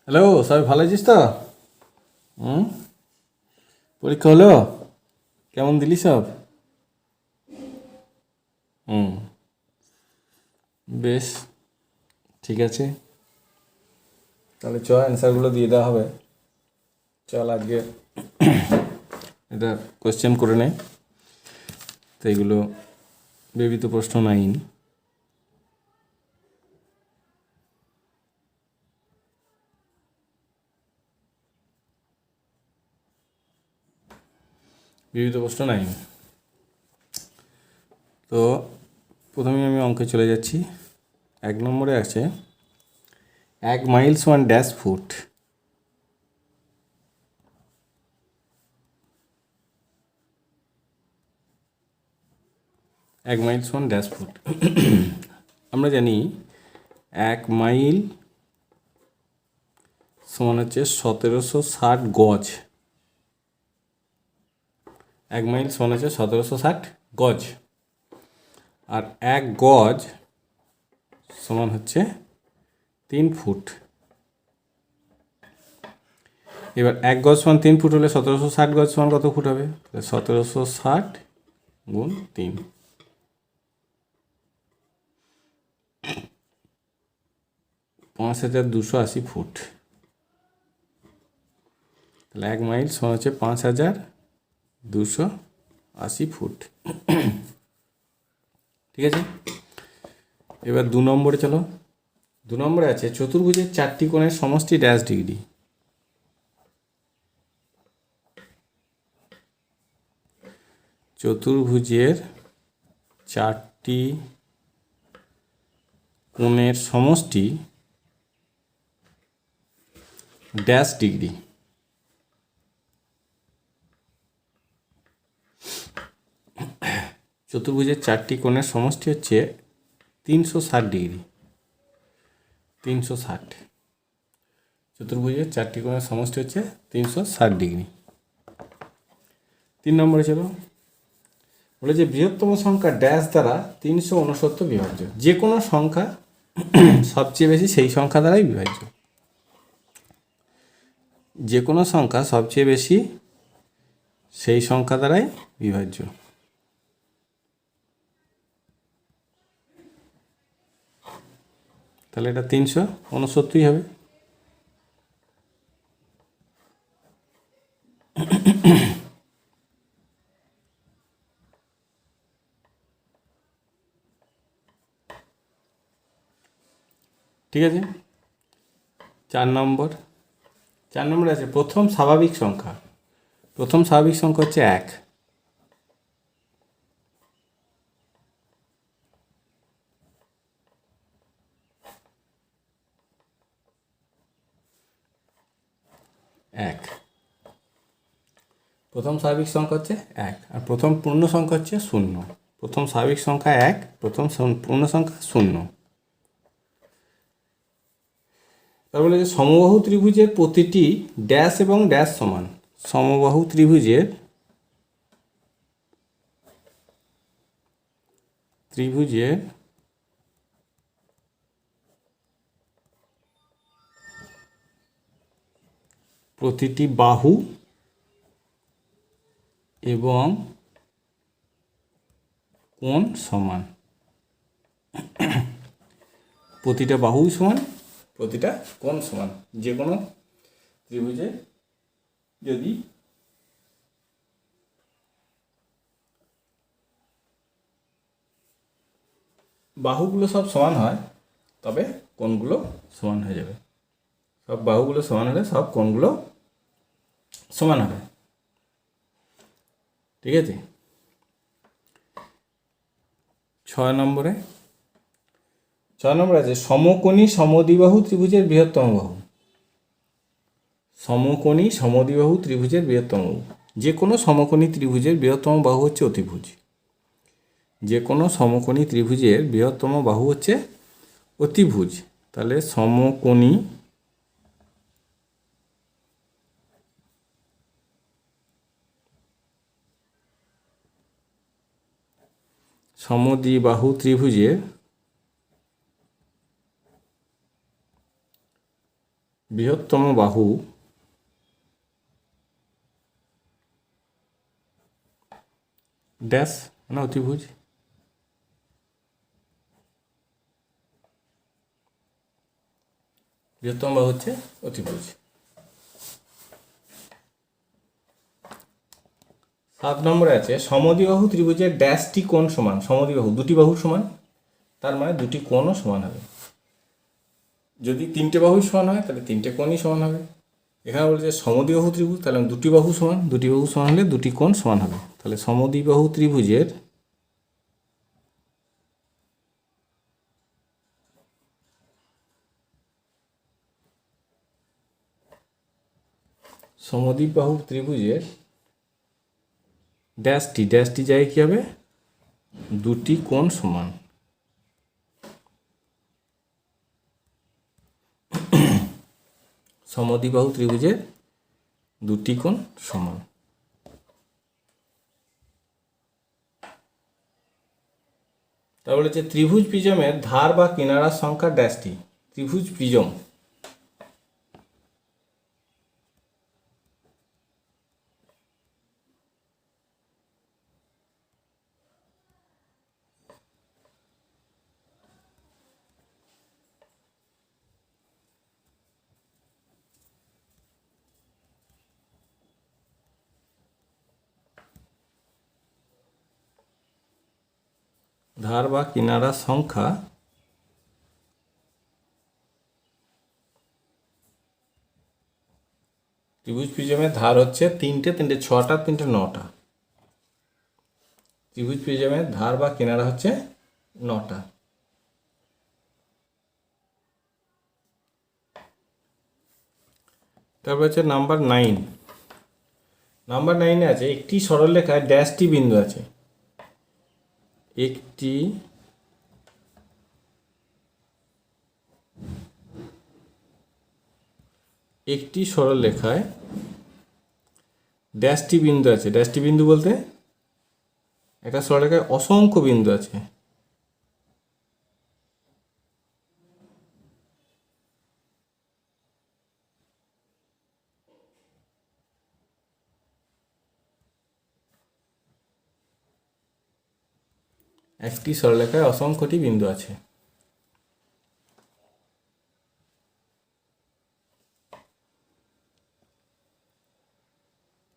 Hello, সবাই ভালো আছিস তো? হুম। পরীক্ষা হলো? কেমন দিলি সব? হুম। বেশ, ঠিক আছে। তাহলে চ অ্যান্সারগুলো দিয়ে দেওয়া হবে। চল আজকে এটা কোয়েশ্চেন করে নে। তো এগুলো বিবৃত প্রশ্ন নাইন। বিবৃত প্রশ্ন নাইন। তো প্রথমে আমি অঙ্কে চলে যাচ্ছি। 1 নম্বরে আছে 1 মাইল সমান ড্যাশ ফুট। 1 মাইল সমান ড্যাশ ফুট। আমরা জানি 1 মাইল সমান হচ্ছে 1760 গজ। 1 মাইল সমান হচ্ছে 1760 গজ। আর 1 গজ সমান হচ্ছে 3 ফুট। এবার 1 গজ সমান 3 ফুট হলে 1760 গজ সমান কত ফুট হবে? 1760 গুণ 3, 5280 ফুট। তাহলে 1 মাইল সমান হচ্ছে 5280 ফুট। ঠিক আছে। এবার 2 নম্বরে চলো। 2 নম্বরে আছে চতুর্ভুজের 4টি কোণের সমষ্টি ড্যাশ ডিগ্রি। চতুর্ভুজের 4টি কোণের সমষ্টি ড্যাশ ডিগ্রি। চতুর্ভুজের 4টি কোণের সমষ্টি হচ্ছে 360 ডিগ্রি। 360। চতুর্ভুজের 4টি কোণের সমষ্টি হচ্ছে 360 ডিগ্রি। 3 নম্বরে চলো। বলে যে বৃহত্তম সংখ্যা ড্যাশ দ্বারা 369 বিভাজ্য। যে কোনো সংখ্যা সবচেয়ে বেশি সেই সংখ্যা দ্বারাই বিভাজ্য। যে কোনো সংখ্যা সবচেয়ে বেশি সেই সংখ্যা দ্বারাই বিভাজ্য। তাহলে এটা 369 হবে। ঠিক আছে। 4 নম্বরে আছে প্রথম স্বাভাবিক সংখ্যা। প্রথম স্বাভাবিক সংখ্যা হচ্ছে 1। প্রথম স্বাভাবিক সংখ্যা হচ্ছে 1 আর প্রথম পূর্ণ সংখ্যা হচ্ছে 0। প্রথম স্বাভাবিক সংখ্যা 1, প্রথম পূর্ণ সংখ্যা 0। তার বলে যে সমবাহু ত্রিভুজের প্রতিটি ড্যাশ এবং ড্যাশ সমান। সমবাহু ত্রিভুজের প্রতিটি বাহু এবং কোণ সমান। প্রতিটা বাহু সমান, প্রতিটা কোণ সমান। যে কোনো ত্রিভুজে যদি বাহুগুলো সব সমান হয় তবে কোণগুলো সমান হয়ে যাবে। সব বাহুগুলো সমান হলে সব কোণগুলো সমান হবে। ঠিক আছে। 6 নম্বরে আছে সমকোণী সমদ্বিবাহু ত্রিভুজের বৃহত্তম বাহু। সমকোণী সমদ্বিবাহু ত্রিভুজের বৃহত্তম বাহু। যে কোনো সমকোণী ত্রিভুজের বৃহত্তম বাহু হচ্ছে অতিভুজ। যে কোনো সমকোণী ত্রিভুজের বৃহত্তম বাহু হচ্ছে অতিভুজ। তাহলে সমকোণী সমদ্বিবাহু ত্রিভুজের বৃহত্তম বাহু ড্যাশ মানে অতিভুজ। বৃহত্তম বাহু হচ্ছে অতিভুজ। 7 নম্বরে আছে সমদ্বিবাহু ত্রিভুজের ড্যাশটি কোণ সমান। সমদ্বিবাহু দুটি বাহু সমান, তার মানে দুটি কোণও সমান হবে। যদি 3টে বাহু সমান হয় তাহলে 3টে কোণই সমান হবে। এখানে বলছে সমদ্বিবাহু ত্রিভুজ, তাহলে দুটি বাহু সমান, দুটি বাহু সমান হলে দুটি কোণ সমান হবে। তাহলে সমদ্বিবাহু ত্রিভুজের সমদ্বিবাহু ত্রিভুজের ড্যাশটি জায়গায় কী হবে? দুটি কোণ সমান। সমদ্বিবাহু ত্রিভুজের দুটি কোণ সমান। তারপরে হচ্ছে ত্রিভুজ প্রিজমের ধার বা কিনারার সংখ্যা ড্যাশটি। ত্রিভুজ প্রিজম ধার বা কিনারার সংখ্যা ত্রিভুজ প্রিজমের ধার হচ্ছে 3টে, 6টা, 9টা। ত্রিভুজ প্রিজমের ধার বা কিনারা হচ্ছে 9টা। তারপর হচ্ছে নাম্বার 9। নাম্বার 9-এ আছে একটি সরলরেখায় ড্যাশটি বিন্দু আছে। একটি সরলরেখায় ড্যাশটি বিন্দু আছে। ড্যাশটি বিন্দু বলতে একটা সরলরেখায় অসংখ্য বিন্দু আছে। একটি সরলরেখায় অসংখ্যটি বিন্দু আছে।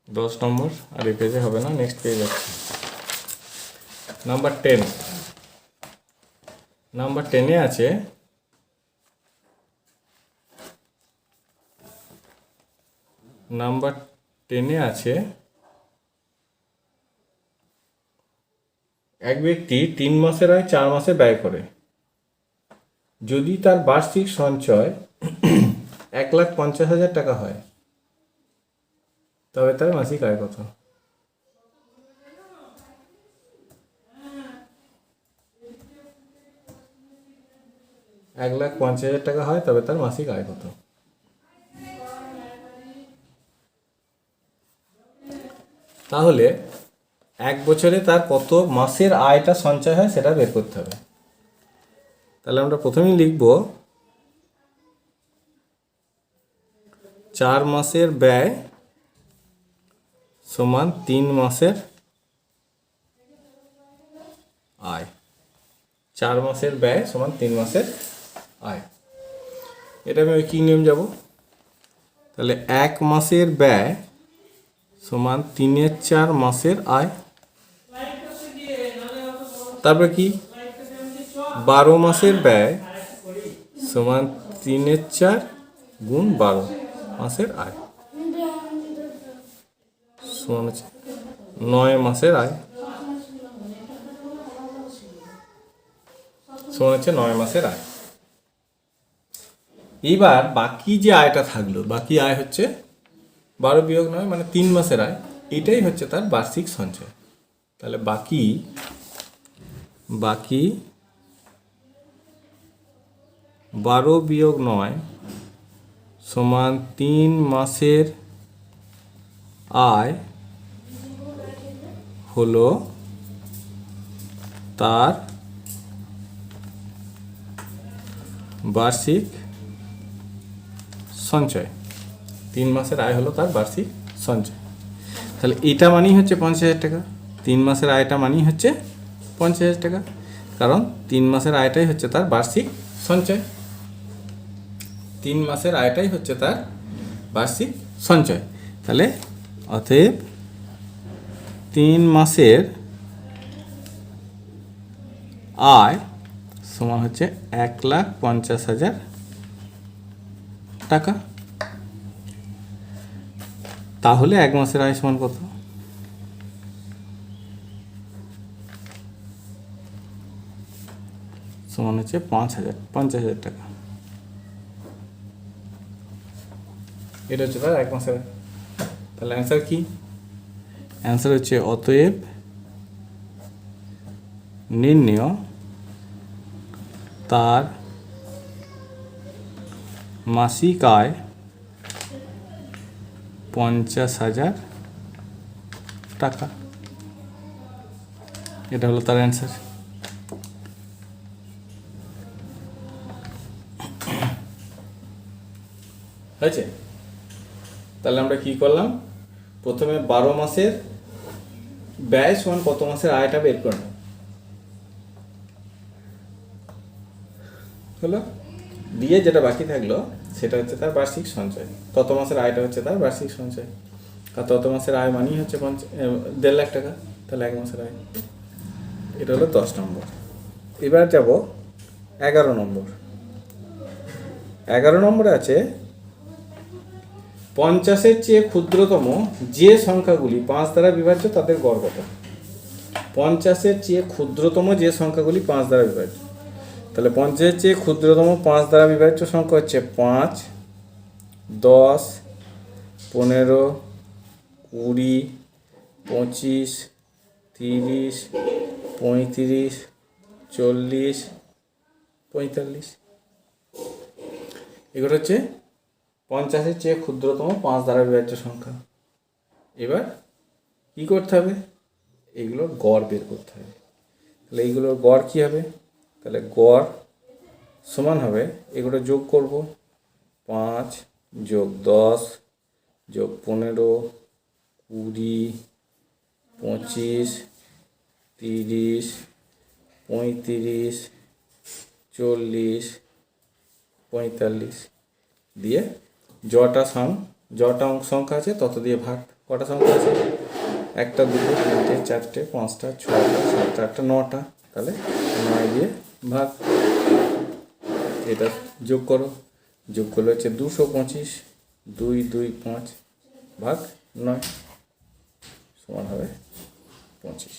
দশ নম্বর আর এই পেজে হবে না, নেক্সট পেজ আছে। নাম্বার 10। নাম্বার 10-এ আছে এক ব্যক্তি 3 মাসের আয় 4 মাসে ব্যয় করে। যদি তার বার্ষিক সঞ্চয় 1,50,000 টাকা হয় তবে তার মাসিক আয় কত? $1,50,000 টাকা হয় তবে তার মাসিক আয় কত? তাহলে এক বছরে তার কত মাসের আয়টা সঞ্চয় হয় সেটা বের করতে হবে। তাহলে আমরা প্রথমেই লিখব 4 মাসের ব্যয় সমান 3 মাসের আয়। 4 মাসের ব্যয় সমান 3 মাসের আয়। এটা আমি কি নিয়ম যাব? তাহলে 1 মাসের ব্যয় সমান 3/4 মাসের আয়। তারপরে কি 12 মাসের ব্যয় সমান 3/4 গুণ 12 মাসের আয় সমান হচ্ছে 9 মাসের আয় সমান হচ্ছে 9 মাসের আয়। এবার বাকি যে আয়টা থাকলো, বাকি আয় হচ্ছে 12 বিয়োগ 9 মানে 3 মাসের আয়। এটাই হচ্ছে তার বার্ষিক সঞ্চয়। তাহলে বাকি 12 বিয়োগ 9 সমান 3 মাসের আয় হলো তার বার্ষিক সঞ্চয়। 3 মাসের আয় হলো তার বার্ষিক সঞ্চয়। তাহলে এটা মানেই হচ্ছে 50,000 টাকা। 3 মাসের আয়টা মানেই হচ্ছে 50,000 টাকা, কারণ 3 মাসের আয়টাই হচ্ছে তার বার্ষিক সঞ্চয়। 3 মাসের আয়টাই হচ্ছে তার বার্ষিক সঞ্চয়। তাহলে অতএব 3 মাসের আয় সমান হচ্ছে 1,50,000 টাকা। তাহলে 1 মাসের আয় সমান কত? সমান হচ্ছে 50,000 টাকা। এটা হচ্ছে তার 1 মাসের আয়। তাহলে অ্যান্সার কি? অ্যান্সার হচ্ছে অতএব নির্ণেয় তার মাসিক আয় 50,000 টাকা। এটা হলো তার অ্যান্সার। হয়েছে? তাহলে আমরা কি করলাম? প্রথমে 12 মাসের ব্যয় সমান কত মাসের আয়টা বের করলাম, হলো? দিয়ে যেটা বাকি থাকলো সেটা হচ্ছে তার বার্ষিক সঞ্চয়। তত মাসের আয়টা হচ্ছে তার বার্ষিক সঞ্চয়, আর তত মাসের আয় মানেই হচ্ছে 1.5 লাখ টাকা। তাহলে 1 মাসের আয়। এটা হলো 10 নম্বর। এবার যাব 11 নম্বর। 11 নম্বরে আছে 50-এর চেয়ে ক্ষুদ্রতম যে সংখ্যাগুলি 5 দ্বারা বিভাজ্য তাদের গড় কত? 50-এর চেয়ে ক্ষুদ্রতম যে সংখ্যাগুলি 5 দ্বারা বিভাজ্য। তাহলে 50-এর চেয়ে ক্ষুদ্রতম 5 দ্বারা বিভাজ্য সংখ্যা হচ্ছে 5, 10, 15, 20, 25, 30, 35, 40, 45। এগুলো হচ্ছে 50-এর চেয়ে ক্ষুদ্রতম 5 দ্বারা বিভাজ্য সংখ্যা। এবার কী করতে হবে? এইগুলোর গড় বের করতে হবে। তাহলে এইগুলোর গড় কী হবে? তাহলে গড় সমান হবে, এগুলো যোগ করব, 5 যোগ 10 যোগ 15, 20, 25, 30, 35, 40, 45 দিয়ে যটা সংখ্যা আছে তত দিয়ে ভাগ। কটা সংখ্যা আছে? 1, 2, 3, 4, 5, 6, 7, 8, 9টা। তাহলে 9 দিয়ে ভাগ। এটা যোগ করো, যোগ করলে হচ্ছে 225, 2, 2, 5 ভাগ 9 সমান হবে 25।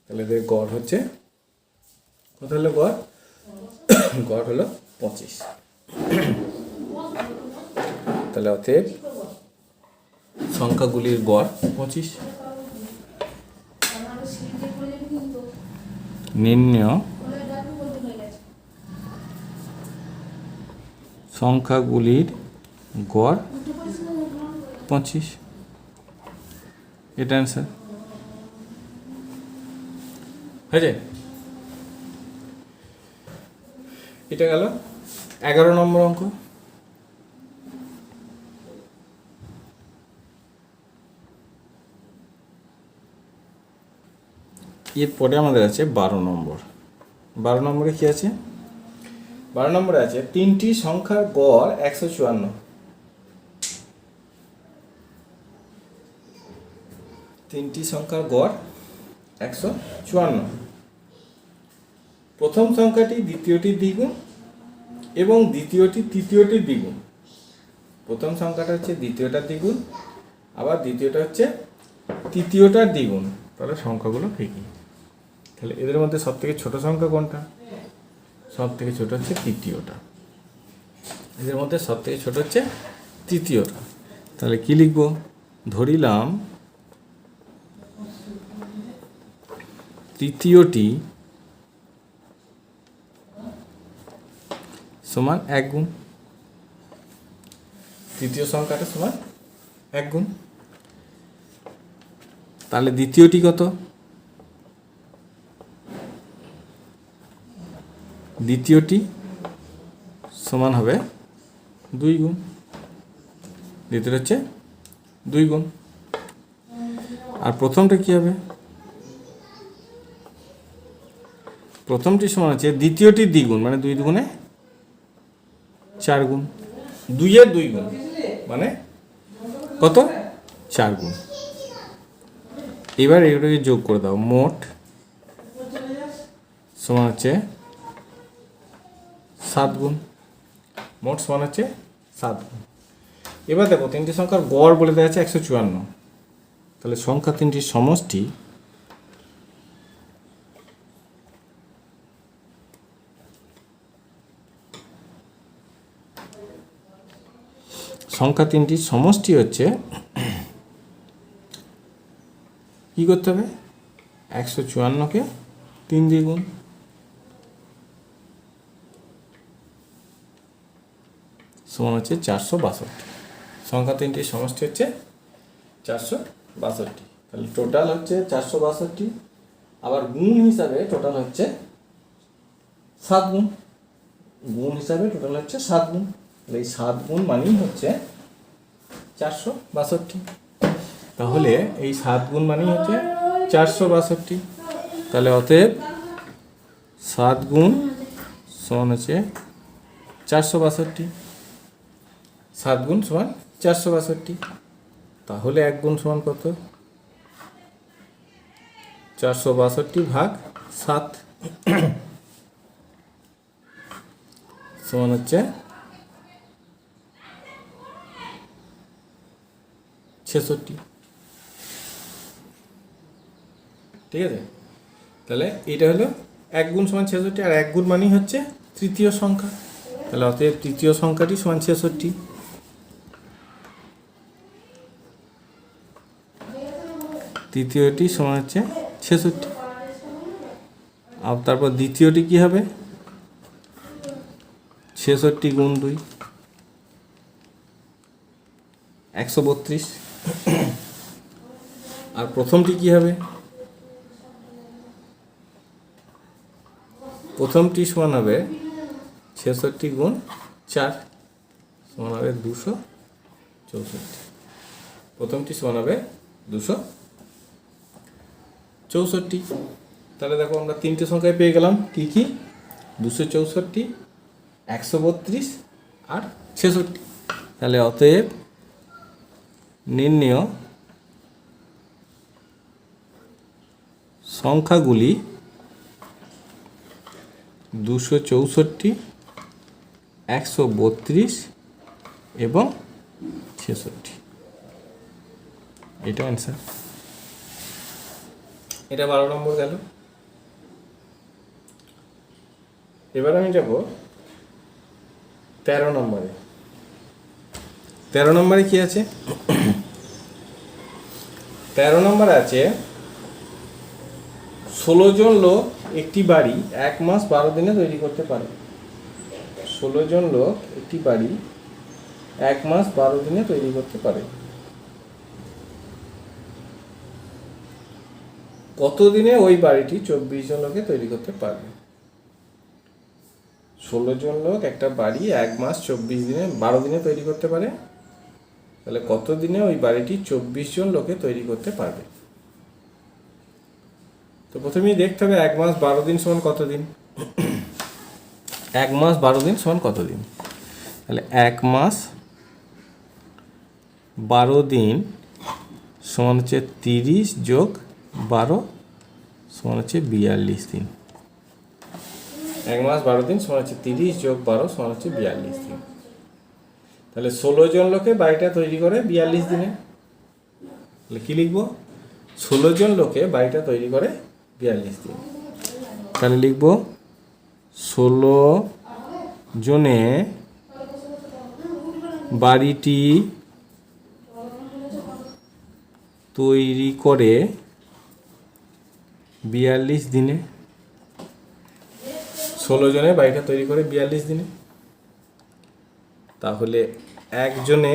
তাহলে এদের গড় হচ্ছে কত হলো? গড় হলো 25। তাহলে অতএব সংখ্যাগুলির গড় 25। নির্ণেয় সংখ্যাগুলির গড় 25। এটা অ্যান্সার হয়েছে। এটা গেল 11 নম্বর অঙ্ক। এরপরে আমাদের আছে 12 নম্বর। 12 নম্বরে কি আছে? 12 নম্বরে আছে 3টি সংখ্যার গড় 154। 3টি সংখ্যার গড় 154। প্রথম সংখ্যাটি দ্বিতীয়টির দ্বিগুণ এবং দ্বিতীয়টি তৃতীয়টির দ্বিগুণ। প্রথম সংখ্যাটা হচ্ছে দ্বিতীয়টার দ্বিগুণ, আবার দ্বিতীয়টা হচ্ছে তৃতীয়টার দ্বিগুণ। তাহলে সংখ্যাগুলো ঠিকই। তাহলে এদের মধ্যে সবথেকে ছোট সংখ্যা কোনটা? সবথেকে ছোট হচ্ছে তৃতীয়টা। এদের মধ্যে সবথেকে ছোট হচ্ছে তৃতীয়টা। তাহলে কি লিখব? ধরিলাম তৃতীয়টি সমান 1 গুণ। তৃতীয় সংখ্যাটা সমান 1 গুণ। তাহলে দ্বিতীয়টি কত? দ্বিতীয়টি সমান হবে 2 গুণ। দ্বিতীয়টা হচ্ছে 2 গুণ। আর প্রথমটা কী হবে? প্রথমটি সমান হচ্ছে দ্বিতীয়টির দ্বিগুণ, মানে 2 দুগুণে 4 গুণ। 2-এর 2 গুণ মানে কত? 4 গুণ। এবার এগুলোকে যোগ করে দাও। মোট সমান হচ্ছে 7 গুণ। মোট সমান হচ্ছে 7 গুণ। এবার দেখো তিনটি সংখ্যার গড় বলে দেওয়া আছে 154। তাহলে সংখ্যা তিনটির সমষ্টি হচ্ছে কি করতে হবে? 154কে 3 দিয়ে গুণ। সমান হচ্ছে 462। সংখ্যা তিনটির সমষ্টি হচ্ছে 462। তাহলে টোটাল হচ্ছে 462। আবার গুণ হিসাবে টোটাল হচ্ছে 7 গুণ। গুণ হিসাবে টোটাল হচ্ছে 7 গুণ। তাহলে এই 7 গুণ মানেই হচ্ছে 462। তাহলে এই 7 গুণ মানেই হচ্ছে 462। তাহলে অতএব 7 গুণ সমান হচ্ছে 462। 7 গুণ সমান 462। তাহলে 1 গুণ সমান কত? 462 ভাগ 7 সমান হচ্ছে 66। ঠিক আছে? তাহলে এটা হলো 1 গুণ সমান 66, আর 1 গুণ মানেই হচ্ছে তৃতীয় সংখ্যা। তাহলে অতএব তৃতীয় সংখ্যাটি সমান 66। তৃতীয়টি সমান হচ্ছে 66। আর তারপর দ্বিতীয়টি কি হবে? 66 গুণ 2 132। আর প্রথমটি কি হবে? প্রথমটি সমান হবে 66 গুণ 4 সমান হবে 264। প্রথমটি সমান হবে 264। তাহলে দেখো আমরা তিনটে সংখ্যায় পেয়ে গেলাম। কি কি? 264, 132 আর 66। তাহলে অতএব নির্ণেয় সংখ্যাগুলি 264, 132 এবং 66। এটা অ্যান্সার। এটা 12 নম্বর গেল। এবার আমি যাব 13 নম্বরে। 13 নম্বরে কি আছে? 13 নম্বরে আছে 16 জন লোক একটি বাড়ি 1 মাস 12 দিনে তৈরি করতে পারে। 16 জন লোক একটি বাড়ি 1 মাস 12 দিনে তৈরি করতে পারে। কত দিনে ওই বাড়িটি 24 জন লোকে তৈরি করতে পারবে? 16 জন লোক একটা বাড়ি 1 মাস 24 দিনে 12 দিনে তৈরি করতে পারে। তাহলে কত দিনে ওই বাড়িটি 24 জন লোকে তৈরি করতে পারবে? তো প্রথমেই দেখতে হবে 1 মাস 12 দিন সমান কত দিন। 1 মাস 12 দিন সমান কত দিন? তাহলে 1 মাস 12 দিন সমান হচ্ছে 30 যোগ 12 সমান হচ্ছে 42 দিন। 1 মাস 12 দিন সমান হচ্ছে 30 যোগ 12 সমান হচ্ছে 42 দিন। তাহলে 16 জন লোকে বাড়িটা তৈরি করে 42 দিনে। তাহলে কি লিখব? 16 জন লোকে বাড়িটা তৈরি করে 42 দিন। তাহলে লিখব 16 জনে বাড়িটি তৈরি করে 42 দিনে। 16 জনে বাড়িটা তৈরি করে 42 দিনে। তাহলে একজনে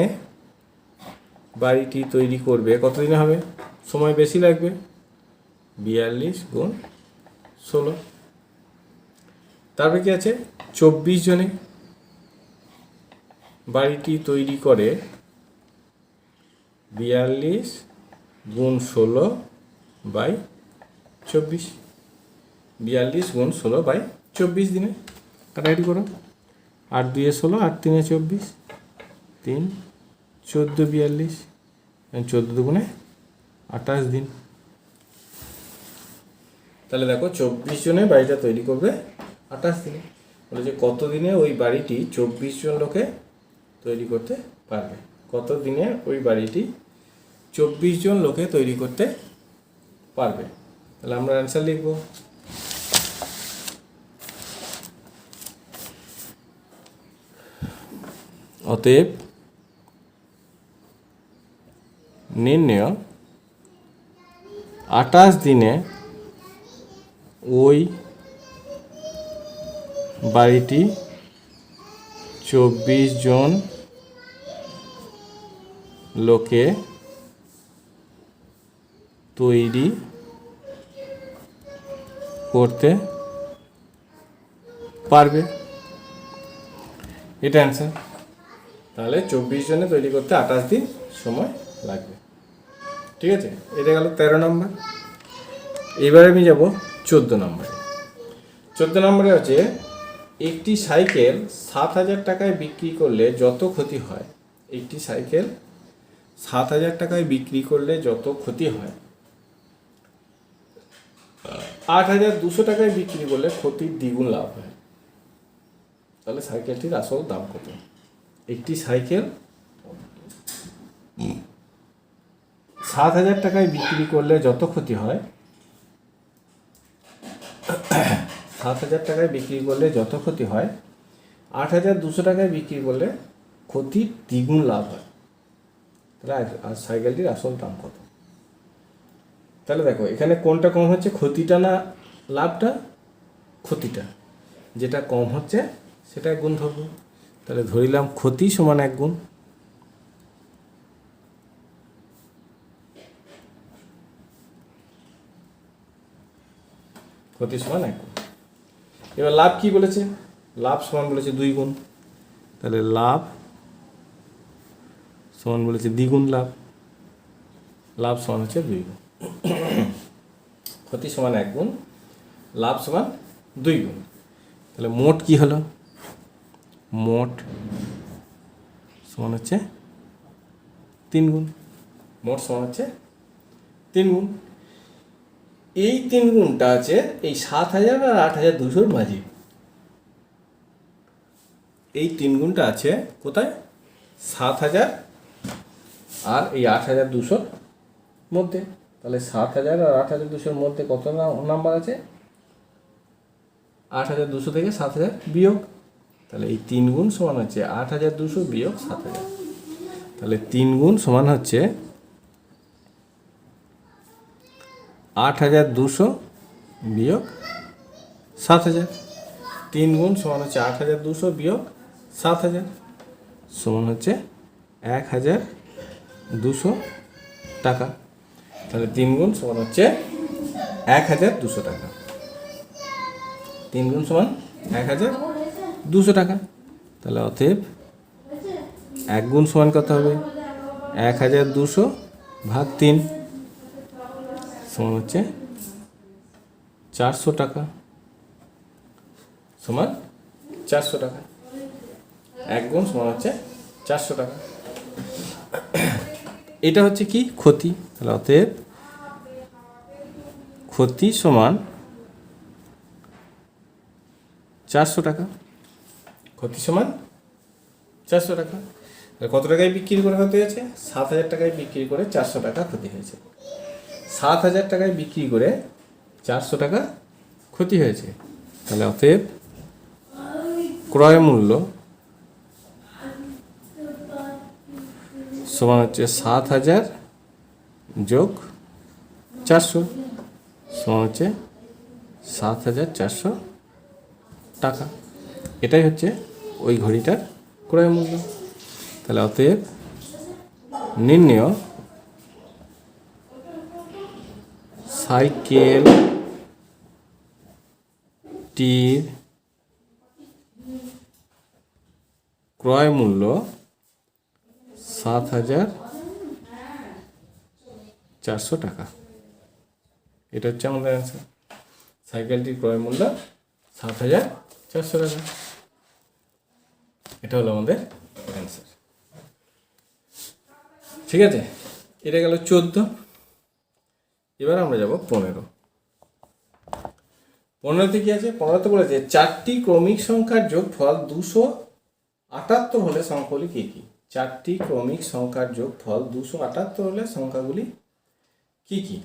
বাড়িটি তৈরি করবে কত দিনে হবে? সময় বেশি লাগবে। 42 গুণ 16। তারপরে কি আছে? 24 জনে বাড়িটি তৈরি করে 42 গুণ 16/24, 42 গুণ 16/24 দিনে কাটাকাটি করো। 8 2 16, 8 3 24, 3 14 42, 14 দুগুণে 28 দিন। তাহলে দেখো 24 জনে বাড়িটা তৈরি করবে 28 দিনে। বলে যে কত দিনে ওই বাড়িটি 24 জন লোকে তৈরি করতে পারবে, কত দিনে ওই বাড়িটি 24 জন লোকে তৈরি করতে পারবে। তাহলে আমরা অ্যান্সার লিখব। অতএব নির্ণয় 28 দিনে ওই বাড়িটি 24 জন লোকে তৈরি করতে পারবে। এটা অ্যান্সার। তাহলে 24 জনে তৈরি করতে 28 দিন সময় লাগবে। ঠিক আছে, এটা গেল 13 নম্বর। এবারে আমি যাব 14 নম্বরে। 14 নম্বরে হচ্ছে একটি সাইকেল 7,000 টাকায় বিক্রি করলে যত ক্ষতি হয়, একটি সাইকেল 7,000 টাকায় বিক্রি করলে যত ক্ষতি হয়, 8,200 টাকায় বিক্রি করলে ক্ষতির দ্বিগুণ লাভ হয়। তাহলে সাইকেলটির আসল দাম কত? একটি সাইকেল 7,000 টাকায় বিক্রি করলে যত ক্ষতি হয়, 7,000 টাকায় বিক্রি করলে যত ক্ষতি হয়, 8,200 টাকায় বিক্রি করলে ক্ষতির দ্বিগুণ লাভ হয়। তাহলে আর সাইকেলটির আসল দাম কত? তাহলে দেখো এখানে কোনটা কম হচ্ছে, ক্ষতিটা না লাভটা? ক্ষতিটা, যেটা কম হচ্ছে সেটা গুণ ধরবো। তাহলে ধরিলাম ক্ষতি সমান 1 গুণ। ক্ষতি সমান 1 গুণ। এবার লাভ কি বলেছে? লাভ সমান বলেছে 2 গুণ। তাহলে লাভ সমান বলেছে দ্বিগুণ লাভ। লাভ সমান হচ্ছে 2 গুণ। ক্ষতি সমান 1 গুণ, লাভ সমান 2 গুণ। তাহলে মোট কি হলো? মোট সমান হচ্ছে 3 গুণ। মোট সমান হচ্ছে 3 গুণ। এই 3 গুণটা আছে এই 7,000 আর 8,200 মাঝে। এই 3 গুণটা আছে কোথায়? 7,000 আর এই 8,200 মধ্যে। তাহলে 7,000 আর 8,200 মধ্যে কত নাম্বার আছে? 8,200 থেকে 7,000 বিয়োগ। তাহলে এই 3 গুণ সমান হচ্ছে 8,200 বিয়োগ 7,000। তাহলে 3 গুণ সমান হচ্ছে 8,200 বিয়োগ 7,000। 3 গুণ সমান হচ্ছে 8,200 বিয়োগ 7,000 সমান হচ্ছে 1,200 টাকা। তাহলে 3 গুণ সমান হচ্ছে 1,200 টাকা। 3 গুণ সমান 1,200 টাকা। তাহলে অতএব 1 গুণ সমান কত হবে? 1,200 ভাগ 3 সমান হচ্ছে 400 টাকা। সমান 400 টাকা। 1 গুণ সমান হচ্ছে 400 টাকা। এটা হচ্ছে কি? ক্ষতি। তাহলে অতএব ক্ষতি সমান 400 টাকা। ক্ষতি সমান 400 টাকা। কত টাকায় বিক্রি করে হতে হয়েছে? 7,000 টাকায় বিক্রি করে 400 টাকা ক্ষতি হয়েছে। 7,000 টাকায় বিক্রি করে 400 টাকা ক্ষতি হয়েছে। তাহলে অতএব ক্রয় মূল্য সমান হচ্ছে 7,000 যোগ 400 সমান হচ্ছে 7,400 টাকা। এটাই হচ্ছে ওই ঘড়িটার ক্রয় মূল্য। তাহলে অতএব নির্ণয় সাইকেলটির ক্রয় মূল্য 7,000 400 টাকা। এটা হচ্ছে আমাদের অ্যান্সার। সাইকেলটির ক্রয় মূল্য 7,400 টাকা। এটা হলো আমাদের অ্যান্সার। ঠিক আছে, এটা গেল 14। এবার আমরা যাব 15। 15তে কি আছে? 15তে বলেছে 4টি ক্রমিক সংখ্যার যোগফল 278 হলে সংখ্যাগুলি কী কী? 4টি ক্রমিক সংখ্যার যোগফল 278 হলে সংখ্যাগুলি কী কী?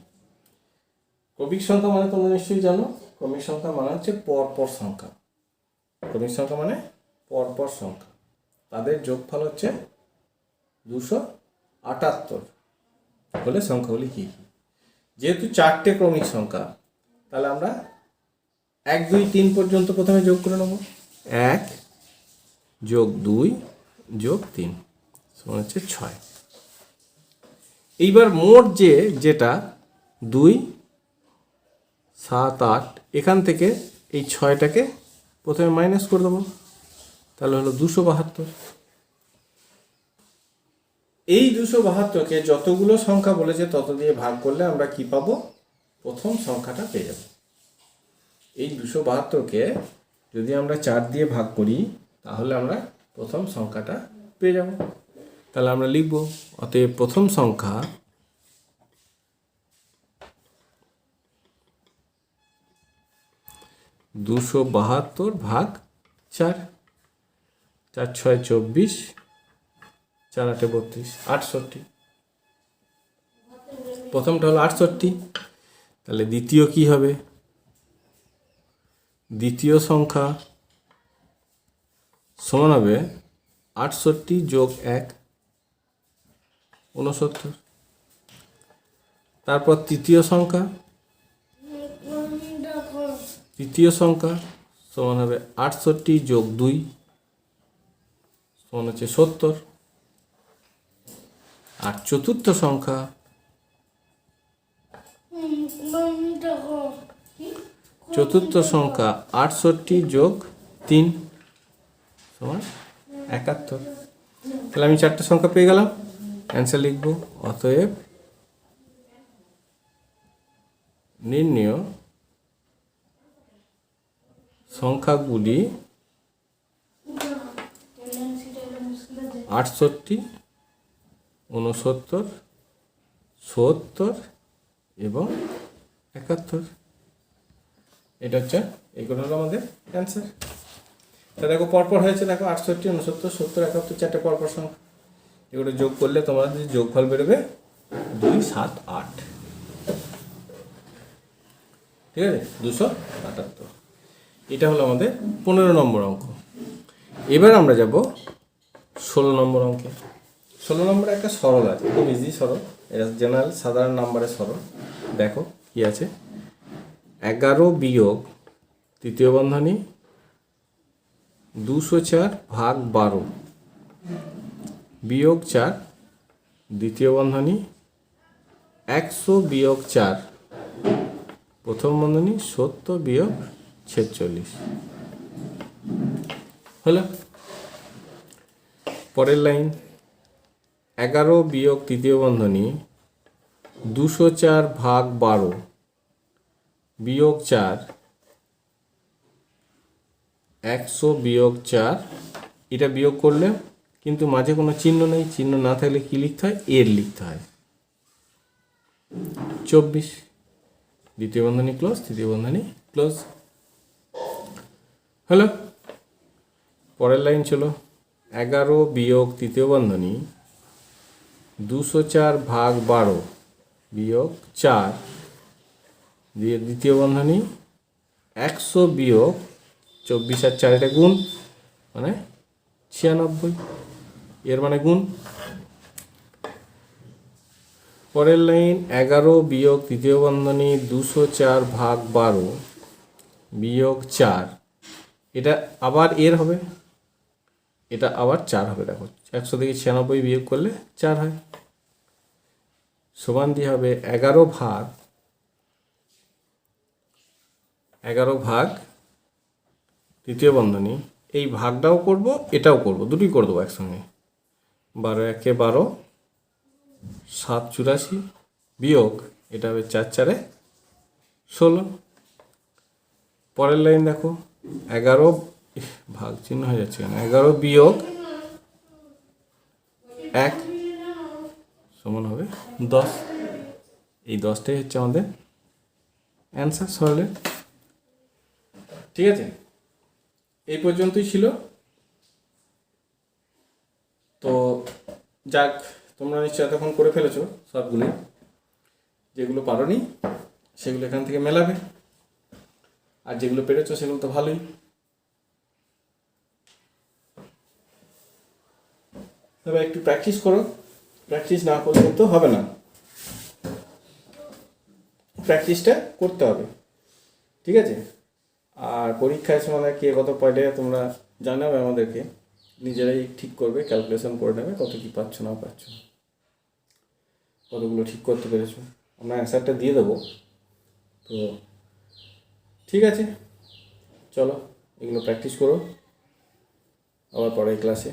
ক্রমিক সংখ্যা মানে তোমরা নিশ্চয়ই জানো, ক্রমিক সংখ্যা মানে হচ্ছে পরপর সংখ্যা। ক্রমিক সংখ্যা মানে পরপর সংখ্যা, তাদের যোগফল হচ্ছে 278 হলে সংখ্যাগুলি কী কী? যেহেতু 4টে ক্রমিক সংখ্যা, তাহলে আমরা 1, 2, 3 পর্যন্ত প্রথমে যোগ করে নেব। 1 যোগ 2 যোগ 3 সমান হচ্ছে 6। এইবার মোট যেটা 2, 7, 8, এখান থেকে এই 6টাকে প্রথমে মাইনাস করে দেবো, তাহলে হলো 272। এই 272কে যতগুলো সংখ্যা বলেছে তত দিয়ে ভাগ করলে আমরা কি পাবো? প্রথম সংখ্যাটা পেয়ে যাব। এই 272কে যদি আমরা 4 দিয়ে ভাগ করি তাহলে আমরা প্রথম সংখ্যাটা পেয়ে যাব। তাহলে আমরা লিখব, অতএব প্রথম সংখ্যা (272 ভাগ 4)। 4 6 24, 4 8 32, 68। প্রথমটা হলো 68। তাহলে দ্বিতীয় কি হবে? দ্বিতীয় সংখ্যা সমান হবে 68 যোগ 1, 69। তারপর তৃতীয় সংখ্যা সমান হবে 68 যোগ 2 সমান হচ্ছে 70। আর চতুর্থ সংখ্যা চতুর্থ সংখ্যা 68 যোগ 3 সমান 71। তাহলে আমি 4টে সংখ্যা পেয়ে গেলাম, অ্যান্সার লিখব। অতএব নির্ণেয় সংখ্যাগুলি 68, 69, 70 এবং 71। এটা হচ্ছে, এগুলো হলো আমাদের অ্যান্সার। তা দেখো পরপর হয়েছে, দেখো 68, 69, 70, 71, 4টে পরপর সংখ্যা। এগুলো যোগ করলে তোমাদের যোগফল বেরোবে 278। ঠিক আছে, 278। এটা হলো আমাদের 15 নম্বর অঙ্ক। এবার আমরা যাব 16 নম্বর অঙ্কে। 16 নম্বরে একটা সরল আছে, খুব ইজি সরল, এটা জেনারেল সাধারণ নাম্বারের সরল। দেখো কি আছে? 11 বিয়োগ তৃতীয় বন্ধনী 204 ভাগ 12 বিয়োগ 4 দ্বিতীয় বন্ধনী 100 বিয়োগ 4 প্রথম বন্ধনী 70 বিয়োগ 46 হলো। পরের লাইন 11 বিয়োগ তৃতীয় বন্ধনী 204 ভাগ 12 বিয়োগ 4 100 বিয়োগ 4। এটা বিয়োগ করলে কিন্তু মাঝে কোনো চিহ্ন নেই, চিহ্ন না থাকলে কি লিখতে হয়? এর লিখতে হয়। 24 দ্বিতীয় বন্ধনী ক্লোজ, তৃতীয় বন্ধনী ক্লোজ হলো। পরের লাইন চলো, 11 বিয়োগ তৃতীয় বন্ধনী 204 ভাগ 12 বিয়োগ 4 দিয়ে দ্বিতীয় বন্ধনী 100 বিয়োগ 24 আর 4 এটা গুণ মানে 96, এর মানে গুণ। পরের লাইন 11 বিয়োগ তৃতীয় বন্ধনী 204 ভাগ 12 বিয়োগ 4, এটা আবার এর হবে, এটা আবার 4 হবে। দেখো 100 থেকে 96 বিয়োগ করলে 4 হয়, সমান দিয়ে হবে 11 ভাগ তৃতীয় বন্ধনী, এই ভাগটাও করব এটাও করব, দুটোই করে দেবো একসঙ্গে। 12 একে 12, 7 84 বিয়োগ, এটা হবে 4 4 16। পরের লাইন দেখো, 11 ভাগ চিহ্ন হয়ে যাচ্ছে কেন, 11 বিয়োগ 1 সমান হবে 10। এই 10টাই হচ্ছে আমাদের অ্যান্সার সরলের। ঠিক আছে, এই পর্যন্তই ছিল। তো যাক, তোমরা নিশ্চয়ই এতক্ষণ করে ফেলেছো সবগুলো। যেগুলো পারোনি সেগুলো এখান থেকে মেলাবে, আর যেগুলো পেরেছো সেগুলো তো ভালোই। তবে একটু প্র্যাকটিস করো, প্র্যাকটিস না করলে কিন্তু হবে না, প্র্যাকটিসটা করতে হবে। ঠিক আছে, আর পরীক্ষায় সময় কে কত পাইলে তোমরা জানাবে আমাদেরকে, নিজেরাই ঠিক করবে, ক্যালকুলেশন করে নেবে কত কী পাচ্ছ না পাচ্ছ, কতগুলো ঠিক করতে পেরেছো। আমরা অ্যান্সারটা দিয়ে দেবো। তো ঠিক আছে, চলো এগুলো প্র্যাকটিস করো আবার পরের ক্লাসে।